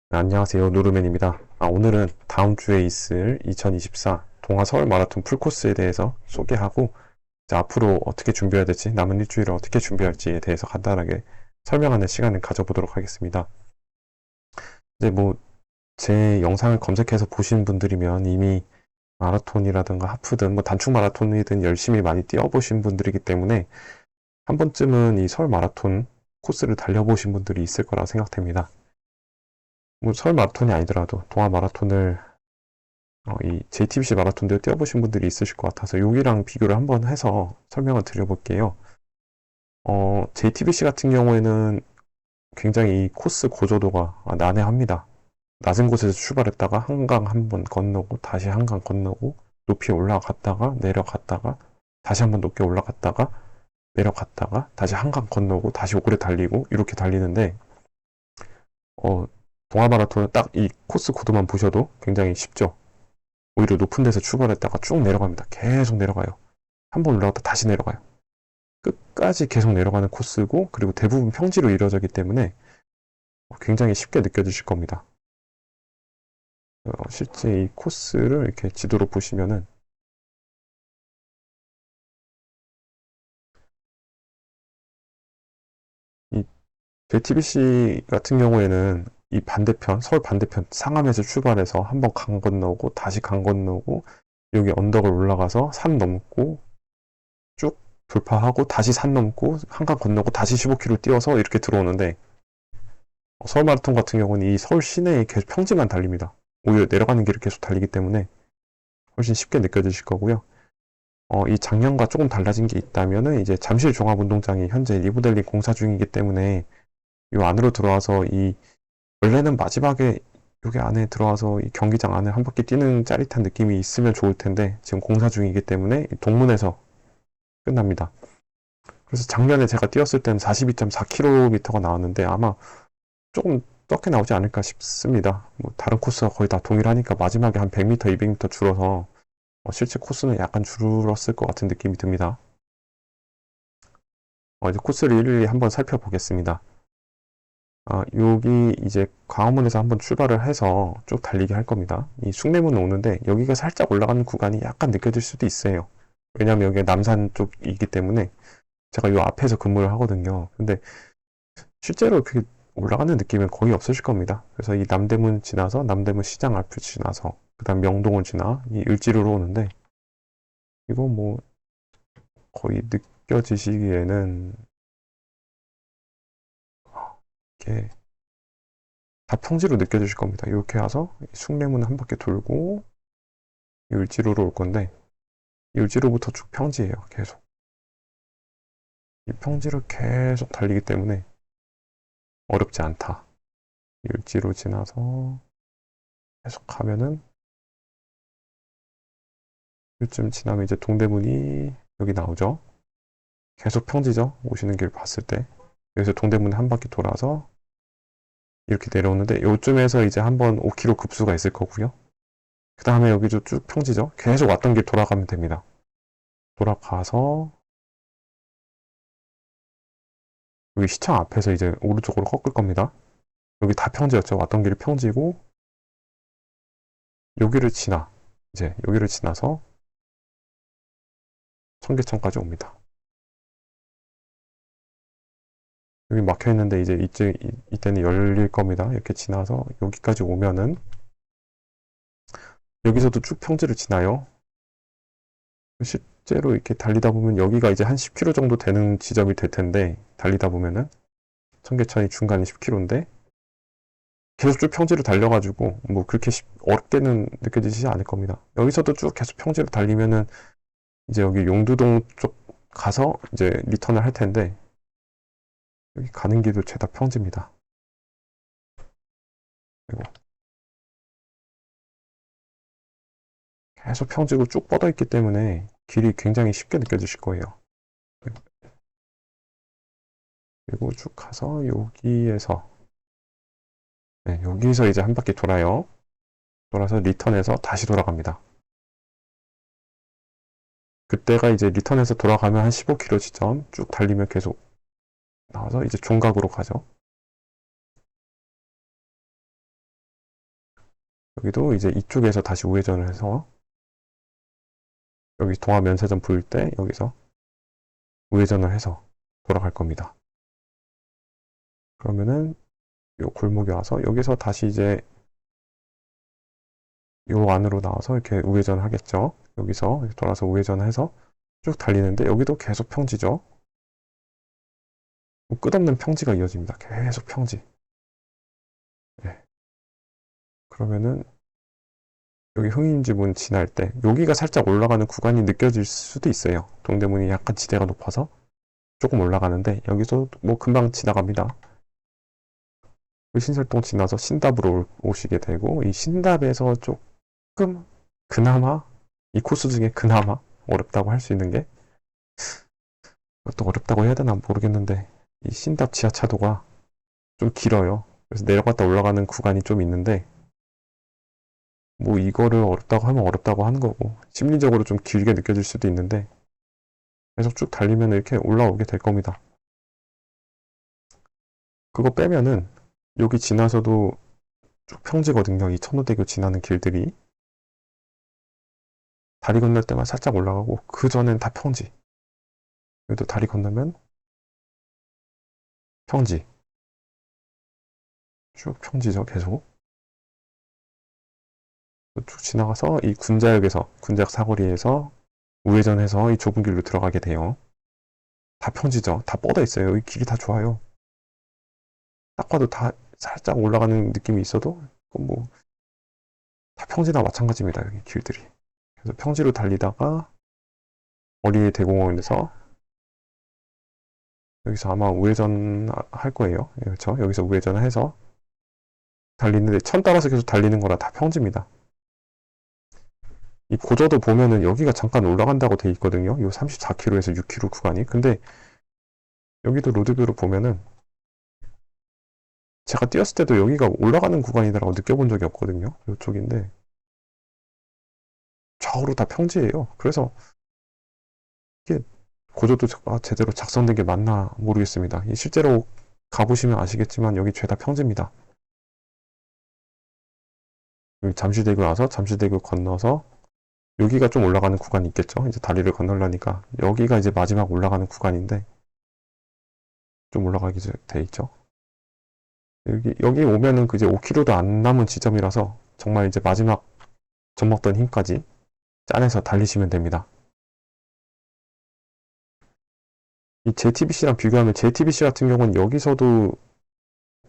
네, 안녕하세요. 누르맨입니다. 오늘은 다음 주에 있을 2024 동아 서울 마라톤 풀코스에 대해서 소개하고 이제 앞으로 어떻게 준비해야 될지, 남은 일주일을 어떻게 준비할지에 대해서 간단하게 설명하는 시간을 가져보도록 하겠습니다. 이제 뭐 제 영상을 검색해서 보신 분들이면 이미 마라톤이라든가 하프든 뭐 단축 마라톤이든 열심히 많이 뛰어보신 분들이기 때문에 한 번쯤은 이 서울 마라톤 코스를 달려보신 분들이 있을 거라 생각됩니다. 뭐 서울 마라톤이 아니더라도 동아 마라톤을 이 JTBC 마라톤도 뛰어보신 분들이 있으실 것 같아서 여기랑 비교를 한번 해서 설명을 드려볼게요. JTBC 같은 경우에는 굉장히 이 코스 고조도가 난해합니다. 낮은 곳에서 출발했다가 한강 한 번 건너고 다시 한강 건너고 높이 올라갔다가 내려갔다가 다시 한번 높게 올라갔다가 내려갔다가 다시 한강 건너고 다시 오래 달리고 이렇게 달리는데 동아 마라톤은 딱 이 코스 고도만 보셔도 굉장히 쉽죠. 오히려 높은 데서 출발했다가 쭉 내려갑니다. 계속 내려가요. 한 번 올라갔다 다시 내려가요. 끝까지 계속 내려가는 코스고 그리고 대부분 평지로 이루어지기 때문에 굉장히 쉽게 느껴지실 겁니다. 실제 이 코스를 이렇게 지도로 보시면은 이 JTBC 같은 경우에는 이 반대편, 서울 반대편 상암에서 출발해서 한번 강 건너고 다시 강 건너고 여기 언덕을 올라가서 산 넘고 쭉 돌파하고 다시 산 넘고 한강 건너고 다시 15km 뛰어서 이렇게 들어오는데 서울 마라톤 같은 경우는 이 서울 시내에 계속 평지만 달립니다. 오히려 내려가는 길을 계속 달리기 때문에 훨씬 쉽게 느껴지실 거고요. 이 작년과 조금 달라진 게 있다면은 이제 잠실 종합운동장이 현재 리모델링 공사 중이기 때문에 이 안으로 들어와서 이 원래는 마지막에 여기 안에 들어와서 이 경기장 안에 한 바퀴 뛰는 짜릿한 느낌이 있으면 좋을 텐데 지금 공사 중이기 때문에 동문에서 끝납니다. 그래서 작년에 제가 뛰었을 때는 42.4km가 나왔는데 아마 조금 적게 나오지 않을까 싶습니다. 뭐 다른 코스가 거의 다 동일하니까 마지막에 한 100m, 200m 줄어서 실제 코스는 약간 줄었을 것 같은 느낌이 듭니다. 이제 코스를 일일이 한번 살펴보겠습니다. 여기 이제 광화문에서 한번 출발을 해서 쭉 달리게 할 겁니다. 이 숭례문을 오는데 여기가 살짝 올라가는 구간이 약간 느껴질 수도 있어요. 왜냐면 여기가 남산 쪽이기 때문에 제가 요 앞에서 근무를 하거든요. 근데 실제로 그게 올라가는 느낌은 거의 없으실 겁니다. 그래서 이 남대문 지나서 남대문 시장 앞을 지나서 그 다음 명동을 지나 이 을지로로 오는데 이거 뭐 거의 느껴지시기에는 이렇게 다 평지로 느껴지실 겁니다. 이렇게 와서 숭례문 한 바퀴 돌고 을지로로 올 건데 을지로부터 쭉 평지예요. 계속 이 평지를 계속 달리기 때문에 어렵지 않다. 을지로 지나서 계속 가면은 요쯤 지나면 이제 동대문이 여기 나오죠. 계속 평지죠. 오시는 길 봤을 때 여기서 동대문에 한 바퀴 돌아서 이렇게 내려오는데 요쯤에서 이제 한번 5km 급수가 있을 거고요. 그 다음에 여기도 쭉 평지죠. 계속 왔던 길 돌아가면 됩니다. 돌아가서 여기 시청 앞에서 이제 오른쪽으로 꺾을 겁니다. 여기 다 평지였죠. 왔던 길이 평지고 여기를 지나 이제 여기를 지나서 청계천까지 옵니다. 여기 막혀 있는데 이제 이때는 열릴 겁니다. 이렇게 지나서 여기까지 오면은 여기서도 쭉 평지를 지나요. 실제로 이렇게 달리다 보면 여기가 이제 한 10km 정도 되는 지점이 될 텐데 달리다 보면은 청계천이 중간이 10km인데 계속 쭉 평지로 달려가지고 뭐 그렇게 어렵게는 느껴지지 않을 겁니다. 여기서도 쭉 계속 평지로 달리면은 이제 여기 용두동 쪽 가서 이제 리턴을 할 텐데 여기 가는 길도 죄다 평지입니다. 그리고 계속 평지고 쭉 뻗어 있기 때문에 길이 굉장히 쉽게 느껴지실 거예요. 그리고 쭉 가서 여기에서 네, 여기서 이제 한 바퀴 돌아요. 돌아서 리턴해서 다시 돌아갑니다. 그때가 이제 리턴해서 돌아가면 한 15km 지점 쭉 달리면 계속 나와서 이제 종각으로 가죠. 여기도 이제 이쪽에서 다시 우회전을 해서 여기 동화 면세점 보일 때 여기서 우회전을 해서 돌아갈 겁니다. 그러면은 요 골목에 와서 여기서 다시 이제 요 안으로 나와서 이렇게 우회전 하겠죠. 여기서 돌아서 우회전해서 쭉 달리는데 여기도 계속 평지죠. 뭐 끝없는 평지가 이어집니다. 계속 평지. 네. 그러면은 여기 흥인지문 지날 때 여기가 살짝 올라가는 구간이 느껴질 수도 있어요. 동대문이 약간 지대가 높아서 조금 올라가는데 여기서 뭐 금방 지나갑니다. 그 신설동 지나서 신답으로 오시게 되고 이 신답에서 조금 그나마 이 코스 중에 그나마 어렵다고 할 수 있는 게 또 어렵다고 해야 되나 모르겠는데 이 신답 지하차도가 좀 길어요. 그래서 내려갔다 올라가는 구간이 좀 있는데 뭐 이거를 어렵다고 하면 어렵다고 하는 거고 심리적으로 좀 길게 느껴질 수도 있는데 계속 쭉 달리면 이렇게 올라오게 될 겁니다. 그거 빼면은 여기 지나서도 쭉 평지거든요. 이 천호대교 지나는 길들이 다리 건널 때만 살짝 올라가고 그 전엔 다 평지. 여기도 다리 건너면 평지. 쭉 평지죠. 계속 쭉 지나가서 이 군자역에서 군자역 사거리에서 우회전해서 이 좁은 길로 들어가게 돼요. 다 평지죠. 다 뻗어 있어요. 이 길이 다 좋아요. 딱 봐도 다 살짝 올라가는 느낌이 있어도 뭐 다 평지나 마찬가지입니다. 여기 길들이. 그래서 평지로 달리다가 어린이 대공원에서 여기서 아마 우회전 할 거예요. 그렇죠? 여기서 우회전을 해서 달리는데 천 따라서 계속 달리는 거라 다 평지입니다. 이 고저도 보면은 여기가 잠깐 올라간다고 돼 있거든요. 요 34km에서 6km 구간이. 근데 여기도 로드뷰로 보면은 제가 뛰었을 때도 여기가 올라가는 구간이라고 느껴본 적이 없거든요. 이쪽인데 좌우로 다 평지예요. 그래서 이게 고저도 제대로 작성된 게 맞나 모르겠습니다. 실제로 가보시면 아시겠지만 여기 죄다 평지입니다. 여기 잠실대교 와서 잠실대교 건너서 여기가 좀 올라가는 구간이 있겠죠. 이제 다리를 건너려니까 여기가 이제 마지막 올라가는 구간인데 좀 올라가게 돼 있죠. 여기 오면은 그 이제 5km도 안 남은 지점이라서 정말 이제 마지막 젖먹던 힘까지 짜내서 달리시면 됩니다. 이 JTBC랑 비교하면 JTBC 같은 경우는 여기서도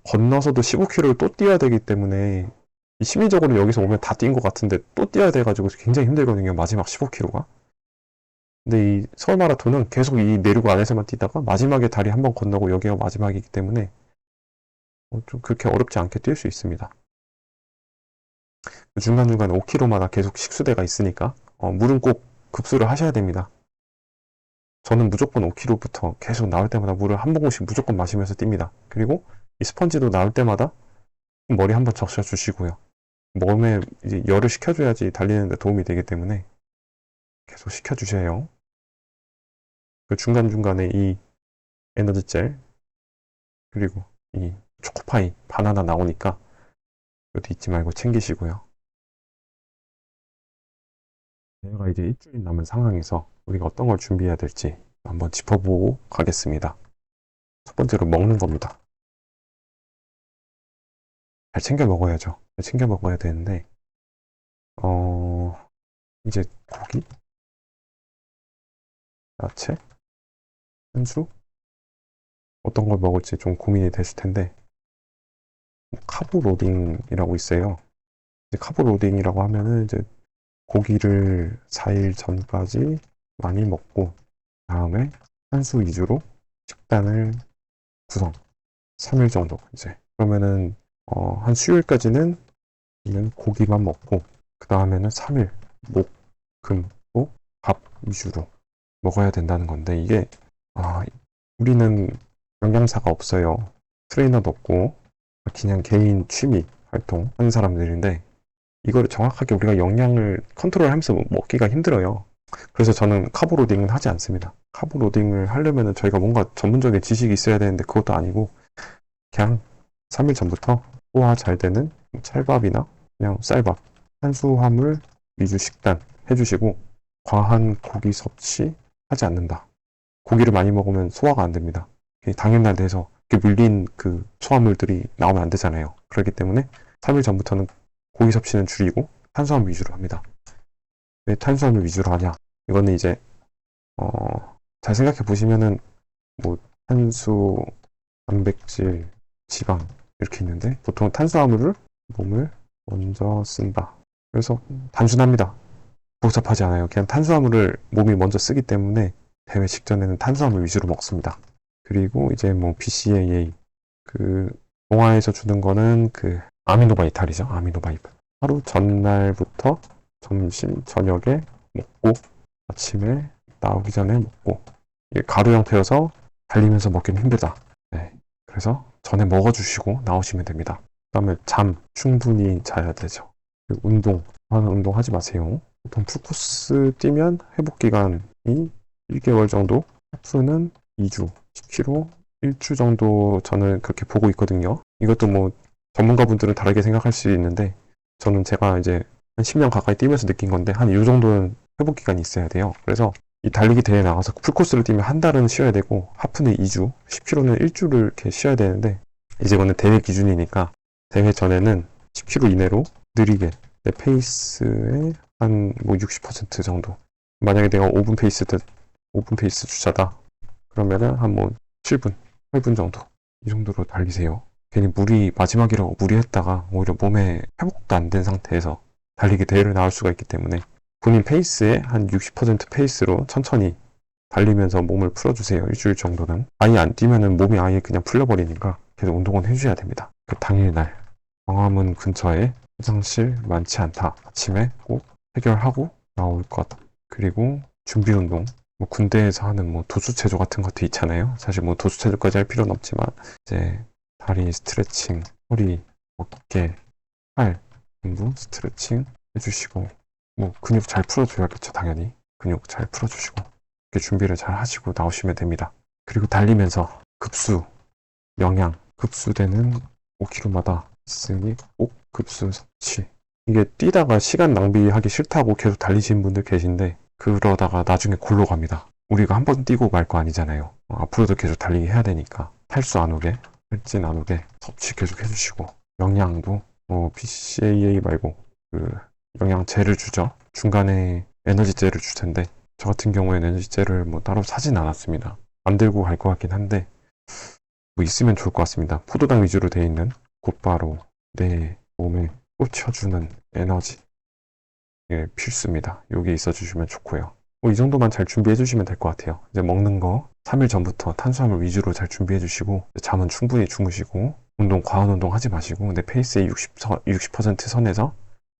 건너서도 15km를 또 뛰어야 되기 때문에 심리적으로 여기서 오면 다 뛴 것 같은데 또 뛰어야 돼가지고 굉장히 힘들거든요. 마지막 15km가. 근데 이 서울 마라톤은 계속 이 내륙 안에서만 뛰다가 마지막에 다리 한번 건너고 여기가 마지막이기 때문에 좀 그렇게 어렵지 않게 뛸 수 있습니다. 중간중간 5km마다 계속 식수대가 있으니까 물은 꼭 급수를 하셔야 됩니다. 저는 무조건 5km부터 계속 나올 때마다 물을 한 모금씩 무조건 마시면서 뜁니다. 그리고 이 스펀지도 나올 때마다 머리 한번 적셔 주시고요. 몸에 이제 열을 식혀줘야지 달리는 데 도움이 되기 때문에 계속 식혀주세요. 그 중간중간에 이 에너지젤 그리고 이 초코파이 바나나 나오니까 이것도 잊지 말고 챙기시고요. 대회가 이제 일주일 남은 상황에서 우리가 어떤 걸 준비해야 될지 한번 짚어보고 가겠습니다. 첫 번째로 먹는 겁니다. 잘 챙겨 먹어야죠. 잘 챙겨 먹어야 되는데 이제 고기, 야채, 한수 어떤 걸 먹을지 좀 고민이 되실 텐데 카브 로딩이라고 있어요. 카브 로딩이라고 하면은 이제 고기를 4일 전까지 많이 먹고 다음에 한수 위주로 식단을 구성 3일 정도 이제 그러면은 한 수요일까지는 고기만 먹고 그 다음에는 3일 목, 금, 또 밥 위주로 먹어야 된다는 건데 이게 우리는 영양사가 없어요. 트레이너도 없고 그냥 개인 취미 활동 하는 사람들인데 이거를 정확하게 우리가 영양을 컨트롤하면서 먹기가 힘들어요. 그래서 저는 카보로딩은 하지 않습니다. 카보로딩을 하려면 저희가 뭔가 전문적인 지식이 있어야 되는데 그것도 아니고 그냥 3일 전부터 소화 잘 되는 찰밥이나 그냥 쌀밥, 탄수화물 위주 식단 해주시고 과한 고기 섭취 하지 않는다. 고기를 많이 먹으면 소화가 안 됩니다. 당연한 데서 밀린 그 소화물들이 나오면 안 되잖아요. 그렇기 때문에 3일 전부터는 고기 섭취는 줄이고 탄수화물 위주로 합니다. 왜 탄수화물 위주로 하냐? 이거는 이제 잘 생각해 보시면은 뭐 탄수, 단백질, 지방 이렇게 있는데 보통 탄수화물을 몸을 먼저 쓴다. 그래서 단순합니다. 복잡하지 않아요. 그냥 탄수화물을 몸이 먼저 쓰기 때문에 대회 직전에는 탄수화물 위주로 먹습니다. 그리고 이제 뭐 BCAA 그 동화에서 주는 거는 그 아미노바이탈이죠. 아미노바이탈. 하루 전날부터 점심 저녁에 먹고 아침에 나오기 전에 먹고 이게 가루 형태여서 달리면서 먹기는 힘들다. 네. 그래서 전에 먹어주시고 나오시면 됩니다. 그다음에 잠 충분히 자야 되죠. 운동 하는 운동 하지 마세요. 보통 풀코스 뛰면 회복 기간이 1개월 정도, 하프는 2주, 10km 1주 정도 저는 그렇게 보고 있거든요. 이것도 뭐 전문가분들은 다르게 생각할 수 있는데 저는 제가 이제 한 10년 가까이 뛰면서 느낀 건데 한 이 정도는 회복 기간이 있어야 돼요. 그래서 이 달리기 대회 나가서 풀코스를 뛰면 한 달은 쉬어야 되고 하프는 2주, 10km는 1주를 이렇게 쉬어야 되는데 이제 그거는 대회 기준이니까 대회 전에는 10km 이내로 느리게 내 페이스의 한 뭐 60% 정도. 만약에 내가 5분 페이스 주자다. 그러면은 한 뭐 7분, 8분 정도. 이 정도로 달리세요. 괜히 마지막이라고 무리했다가 오히려 몸에 회복도 안 된 상태에서 달리기 대회를 나올 수가 있기 때문에 본인 페이스의 한 60% 페이스로 천천히 달리면서 몸을 풀어주세요. 일주일 정도는. 아예 안 뛰면은 몸이 아예 그냥 풀려버리니까 계속 운동은 해줘야 됩니다. 그 당일날 광화문 근처에 화장실 많지 않다. 아침에 꼭 해결하고 나올 것. 그리고 준비 운동. 뭐 군대에서 하는 뭐 도수체조 같은 것도 있잖아요. 사실 뭐 도수체조까지 할 필요는 없지만 이제 다리 스트레칭, 허리, 어깨, 팔 전부 스트레칭 해주시고 뭐 근육 잘 풀어줘야겠죠. 당연히 근육 잘 풀어주시고 이렇게 준비를 잘 하시고 나오시면 됩니다. 그리고 달리면서 급수, 영양, 급수되는 5km마다 있으니 꼭 급수 섭취. 이게 뛰다가 시간 낭비하기 싫다고 계속 달리시는 분들 계신데 그러다가 나중에 골로 갑니다. 우리가 한 번 뛰고 말 거 아니잖아요. 앞으로도 계속 달리기 해야 되니까 탈수 안 오게, 탈진 안 오게 섭취 계속 해주시고 영양도 BCAA 말고 그 영양제를 주죠. 중간에 에너지제를 줄 텐데 저 같은 경우에는 에너지제를 뭐 따로 사진 않았습니다. 안 들고 갈 것 같긴 한데 뭐 있으면 좋을 것 같습니다. 포도당 위주로 되어 있는 곧바로 내 몸에 꽂혀주는 에너지 필수입니다. 여기 있어 주시면 좋고요. 이 정도만 잘 준비해 주시면 될 것 같아요. 이제 먹는 거 3일 전부터 탄수화물 위주로 잘 준비해 주시고 잠은 충분히 주무시고 과한 운동 하지 마시고 내 페이스의 60% 선에서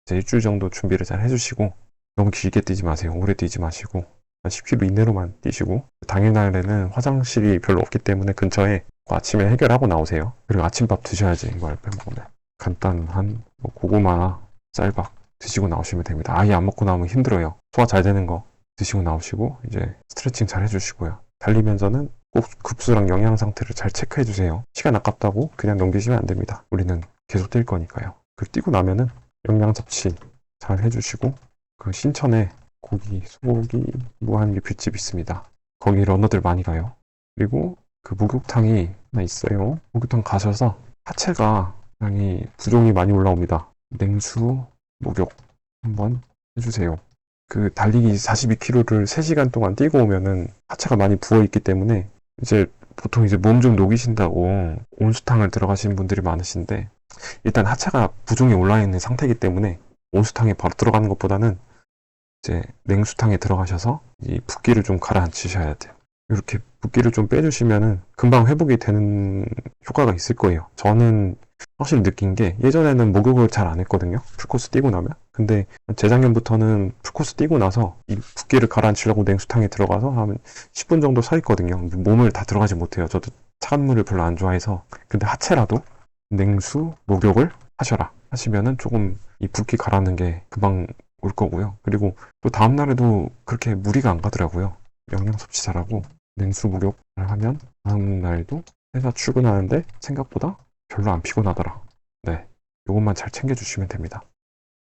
이제 일주일 정도 준비를 잘 해주시고 너무 길게 뛰지 마세요. 오래 뛰지 마시고 한 10km 이내로만 뛰시고 당일날에는 화장실이 별로 없기 때문에 근처에 아침에 해결하고 나오세요. 그리고 아침밥 드셔야지 이걸 빼먹으면 간단한 고구마나 쌀밥 드시고 나오시면 됩니다. 아예 안 먹고 나오면 힘들어요. 소화 잘 되는 거 드시고 나오시고 이제 스트레칭 잘 해주시고요. 달리면서는 꼭 급수랑 영양 상태를 잘 체크해 주세요. 시간 아깝다고 그냥 넘기시면 안 됩니다. 우리는 계속 뛸 거니까요. 그리고 뛰고 나면은 영양 섭취 잘 해주시고 그 신천에 소고기 무한 리필집 있습니다. 거기 러너들 많이 가요. 그리고 그 목욕탕이 하나 있어요. 목욕탕 가셔서 하체가 굉장히 부종이 많이 올라옵니다. 냉수 목욕 한번 해주세요. 그 달리기 42km를 3시간 동안 뛰고 오면은 하체가 많이 부어있기 때문에 이제 보통 이제 몸 좀 녹이신다고 온수탕을 들어가시는 분들이 많으신데 일단 하체가 부종이 올라 있는 상태이기 때문에 온수탕에 바로 들어가는 것보다는 이제 냉수탕에 들어가셔서 이 붓기를 좀 가라앉히셔야 돼요. 이렇게 붓기를 좀 빼주시면은 금방 회복이 되는 효과가 있을 거예요. 저는 확실히 느낀 게 예전에는 목욕을 잘 안 했거든요. 풀코스 뛰고 나면. 근데 재작년부터는 풀코스 뛰고 나서 이 붓기를 가라앉히려고 냉수탕에 들어가서 한 10분 정도 서 있거든요. 몸을 다 들어가지 못해요. 저도 차가운 물을 별로 안 좋아해서. 근데 하체라도 냉수 목욕을 하시면은 조금 이 붓기 가라앉는 게 금방 올 거고요. 그리고 또 다음날에도 그렇게 무리가 안 가더라고요. 영양 섭취 잘하고 냉수 목욕을 하면 다음날도 회사 출근하는데 생각보다 별로 안 피곤하더라. 네, 요것만 잘 챙겨주시면 됩니다.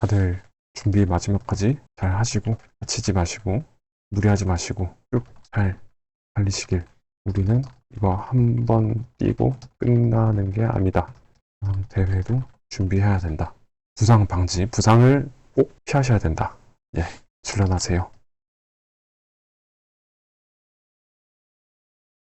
다들 준비 마지막까지 잘 하시고 다치지 마시고 무리하지 마시고 쭉 잘 달리시길. 우리는 이거 한 번 뛰고 끝나는 게 아니다. 다음 대회도 준비해야 된다. 부상 방지, 부상을 꼭 피하셔야 된다. 예, 출연하세요.